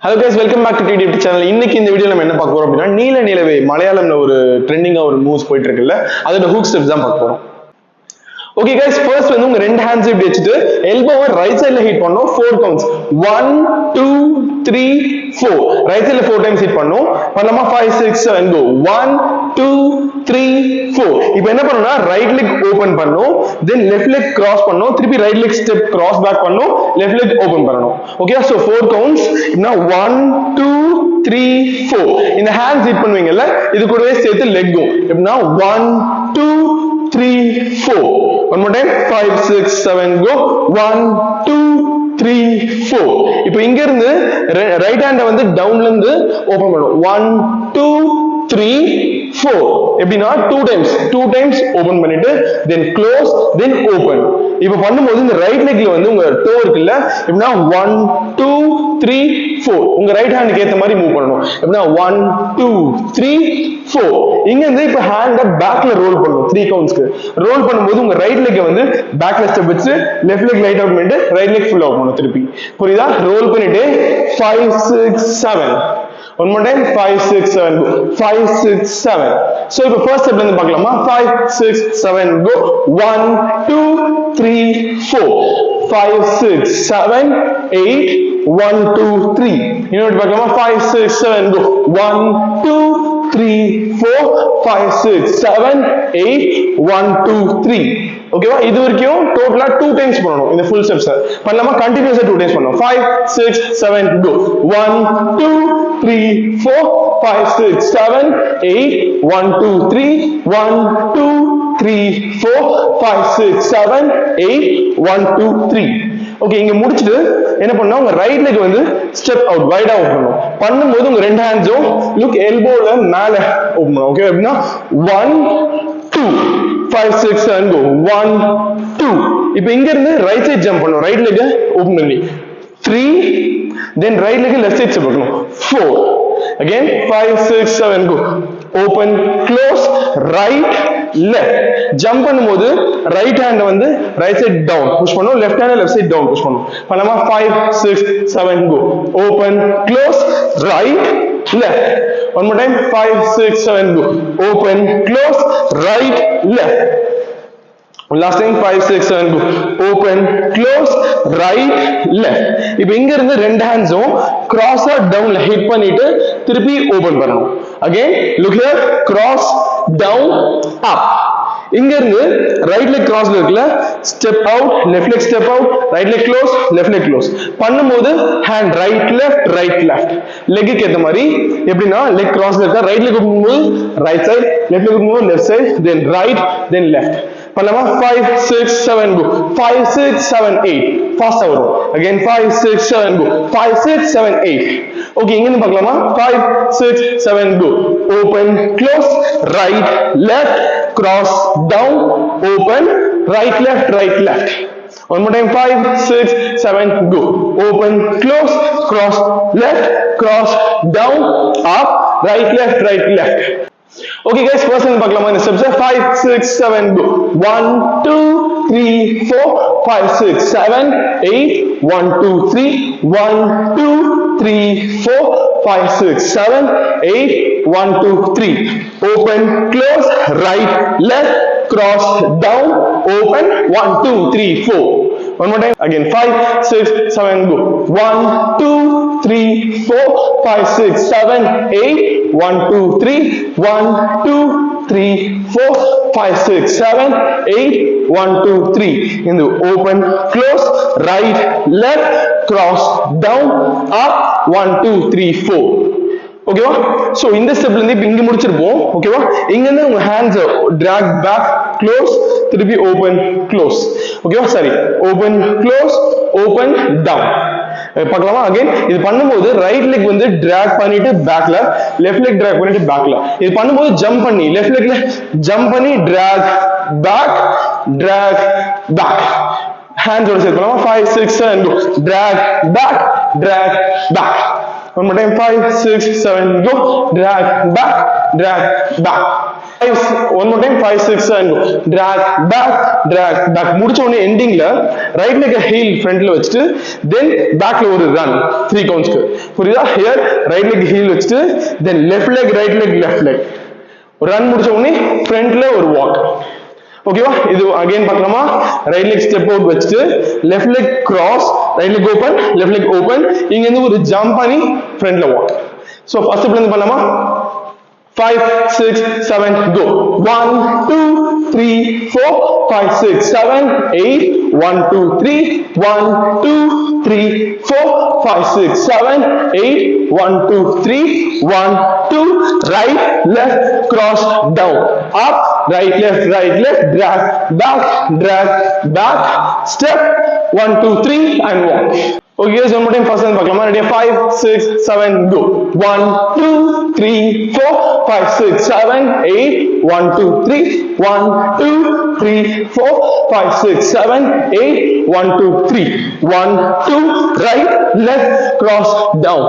Hello guys, welcome back to TDP channel. இன்னைக்கு இந்த வீடியோல நம்ம என்ன பார்க்க போறோம் அப்படினா நீல நிலவே மலையாளம்ல ஒரு ட்ரெண்டிங்கா ஒரு மூவ்ஸ் போயிட்டு இருக்குல்ல அதோட ஹூக் ஸ்டெப்ஸ் தான் பார்க்க போறோம். Okay guys, first வந்து உங்க ரெண்டு ஹேண்ட்ஸ் இப்படி வச்சிட்டு எல்போவை ரைட் சைடுல ஹிட் பண்ணனும் 4 கவுண்ட்ஸ் 1 2 3 4 ரைட் சைடுல 4 டைம்ஸ் ஹிட் பண்ணனும். பண்ணலாமா 5 6 7 go 1 2 3 4. இப்போ என்ன பண்ணனும்னா ரைட் லெக் ஓபன் பண்ணனும், தென் லெஃப்ட் லெக் கிராஸ் பண்ணனும், திருப்பி right leg step cross back பண்ணனும், லெஃப்ட் லெக் ஓபன் பண்ணனும். Okay so 4 counts. இப்பனா 1 2 3 4 இந்த ஹேண்ட்ஸ் ஹிட் பண்ணுவீங்கல்ல இது கூடவே சேர்த்து லெக்கும். இப்பனா 1 2 3 4. One more time 5 6 7 go 1 2 3 4. இப்போ இங்க இருந்து ரைட் ஹேண்ட வந்து டவுன்ல இருந்து ஓபன் பண்ணனும் 1 2 3 4. எப்படினா 2 டைம்ஸ் ஓபன் பண்ணிட்டு then close then open. இப்போ பண்ணும்போது இந்த ரைட் லெக்ல வந்து உங்க டோ இருக்குல்ல எப்படினா 1 2 3 4 உங்க ரைட் ஹேண்டுக்கு ஏத்த மாதிரி மூவ் பண்ணனும். எப்படினா 1 2 3 4. இங்க இருந்து இப்ப ஹேண்ட பேக்ல ரோல் பண்ணனும் 3 கவுண்ட்ஸ்க்கு. ரோல் பண்ணும்போது உங்க ரைட் லெக்க வந்து பேக்ல ஸ்டெப் வச்சு லெஃப்ட் லெக் ரைட் அவுட் பண்ணிட்டு ரைட் லெக் ஃபுல் அவுட் பண்ணனும் திருப்பி. புரியுதா? ரோல் பண்ணிட்டு 5 6 7. One more time 5 6 7 go 5 6 7. So இப்போ first step ல இருந்து பார்க்கலாமா 5 6 7 go 1 2 3 4 5 6 7 8 1 2 3. இன்னொரு பார்க்கலாமா 5 6 7 go 1 2 3 4 5 6 7 8 1 2 3. ஓகேவா? இது வரைக்கும் டோட்டலா 2 டைம்ஸ் பண்ணனும் இந்த ஃபுல் ஸ்டெப்ஸ். பண்ணலாமா? கண்டினியூஸா 2 டைம்ஸ் பண்ணனும். 5 6 7 go 1 2 3 4 5 6 7 8 1 2 3 1 2 3 4 5 6 7 8 1 2 3. ஓகே இங்க முடிச்சிட்டு என்ன பண்ணனும் உங்க ரைட் லெக் வந்து ஸ்டெப் அவுட் வைடா ஓபன் பண்ணும்போது உங்க ரெண்டு ஹேண்ட்ஸும் லுக் எல்போல மேல ஓபன் பண்ணனும். ஓகே அப்படினா 1 2 5 6 7 go 1 2. இப்போ இங்க இருந்து ரைட் சைடு ஜம்ப் பண்ணனும். ரைட் லெக் ஓபன் பண்ணி 3 then right leg left side step பண்ணனும் 4. again 5 6 7 go open close right left. Jump பண்ணும்போது ரைட் ஹேண்ட் வந்து ரைட் சைடு டவுன் புஷ் பண்ணனும், left hand left side down push பண்ணனும். பண்ணலாமா 5 6 7 go open close right left. One more time 5 6 7 go open close right left. Last time 5 6 7 go open close right left. இப்போ இங்க இருந்து ரெண்டு ஹேண்ட்ஸும் கிராஸா டவுன்ல hit பண்ணிட்டு திருப்பி ஓபன் பண்ணனும். again look here cross down up. இங்க இருந்து ரைட் லெக் கிராஸ்ல இருக்குல step out left leg step out right leg close left leg close பண்ணும்போது ஹேண்ட் ரைட் லெஃப்ட் லெக்குக்கு ஏத்த மாதிரி. எப்படின்னா லெக் கிராஸ்ல இருக்கா ரைட் லெக் போகும்போது ரைட் சைடு லெஃப்ட் லெக் போகும்போது லெஃப்ட் சைடு தென் ரைட் தென் லெஃப்ட். பண்ணலாமா 5 6 7 go 5 6 7 8 ஃபாஸ்டா வரும். again 5 6 7 go 5 6 7 8. ஓகே இங்க இருந்து பார்க்கலாமா 5 6 7 go open close right left cross down open right left. One more time 5 6 7 go open close cross left cross down up right left. Okay guys, first one பார்க்கலாமா இந்த steps 5 6 7 go 1 2 3 4 5 6 7 8 1 2 3 1 2 3 4 5 6 7 8 1 2 3. open close right left cross down open 1 2 3 4. One more time again 5 6 7 go 1 2 3 4 5 6 7 8 1 2 3 1 2 3 4 5 6 7 8 1 2 3. in the open close right left cross down up 1 2 3 4. ஓகேவா? So இந்த ஸ்டெப்ல இருந்து இங்க முடிச்சிருப்போம். ஓகேவா? இங்க இருந்து உங்க ஹேண்ட்ஸ் drag back close திருப்பி open close. ஓகேவா? சரி open close open down பார்க்கலாமா? அகைன் இது பண்ணும்போது ரைட் லெக் வந்து drag பண்ணிட்டு பேக்ல லெஃப்ட் லெக் drag பண்ணிட்டு பேக்ல இது பண்ணும்போது ஜம்ப் பண்ணி லெஃப்ட் லெக்ல ஜம்ப் பண்ணி drag back ஹேண்ட்ஸ் ஓட சேர்த்து பண்ணலாமா 5 6 7 go drag back. One more time 5 6 7 go drag back. One more time, 5, 6, 7, go. Drag, back. முடிச்ச உடனே endingல right leg heel frontல வச்சுட்டு then backல ஒரு run 3 countsக்கு. புரியுதா? Here right leg heel வச்சுட்டு then left leg left leg. run முடிச்ச உடனே frontல ஒரு walk. ஓகேவா? இது again பார்க்கலாமா? right leg step out வச்சுட்டு left leg cross, right leg open, இங்க இருந்து ஒரு jump பண்ணி frontல walk. So first step இருந்து பண்ணலாமா? 5, 6, 7, go. 1, 2, 3, 4, 5, 6, 7, 8. 1, 2, 3. 1, 2, 3, 4, 5, 6, 7, 8. 1, 2, 3. 1, 2. Right, left, cross, down. Up, right, left, drag, step. 1, 2, 3, and walk. Okay guys, one more time, first time பார்க்கலாமா? Ready? 5, 6, 7, go. 1, 2, 3, 4, 5, 6, 7, 8. 1, 2, 3. 1, 2, 3, 4, 5, 6, 7, 8. 1, 2, 3. 1, 2, right, left, cross, down.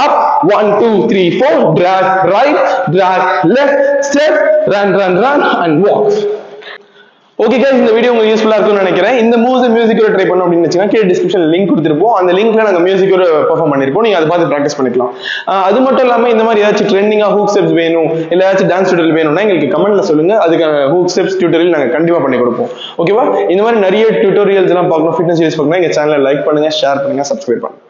Up, 1, 2, 3, 4, drag, right, drag, left, step, run, and walk. Okay guys, இந்த video உங்களுக்கு யூஸ்ஃபுல்லா இருக்கும்னு நினைக்கிறேன். இந்த moves மியூசிக்கோட try பண்ணனும் அப்படின்னு நினைச்சீங்கன்னா கீழ டிஸ்கிரிப்ஷன்ல லிங்க் கொடுத்திருப்போம். அந்த லிங்க்ல நாங்க மியூசிக்கோட பெர்ஃபார்ம் பண்ணிருப்போம். நீங்க அதை பார்த்து பிராக்டிஸ் பண்ணிக்கலாம். அது மட்டும் இல்லாம இந்த மாதிரி ஏதாச்சும் ட்ரெண்டிங்கா ஹூக் ஸ்டெப்ஸ் வேணும், இல்ல ஏதாச்சும் டான்ஸ் டியூட்டோரியல் வேணும்னா எங்களுக்கு கமெண்ட்ல சொல்லுங்க. அதுக்கான ஹூக் ஸ்டெப்ஸ் டியூட்டோரியல் நாங்க கண்டிப்பா பண்ணி கொடுப்போம். ஓகேவா? இந்த மாதிரி நிறைய டியூட்டோரியல்ஸ் எல்லாம் பார்க்கணும், ஃபிட்னஸ் வீடியோஸ் பார்க்கணும், எங்க சேனலை லைக் பண்ணுங்க, ஷேர் பண்ணுங்க, சப்ஸ்கிரைப் பண்ணுங்க.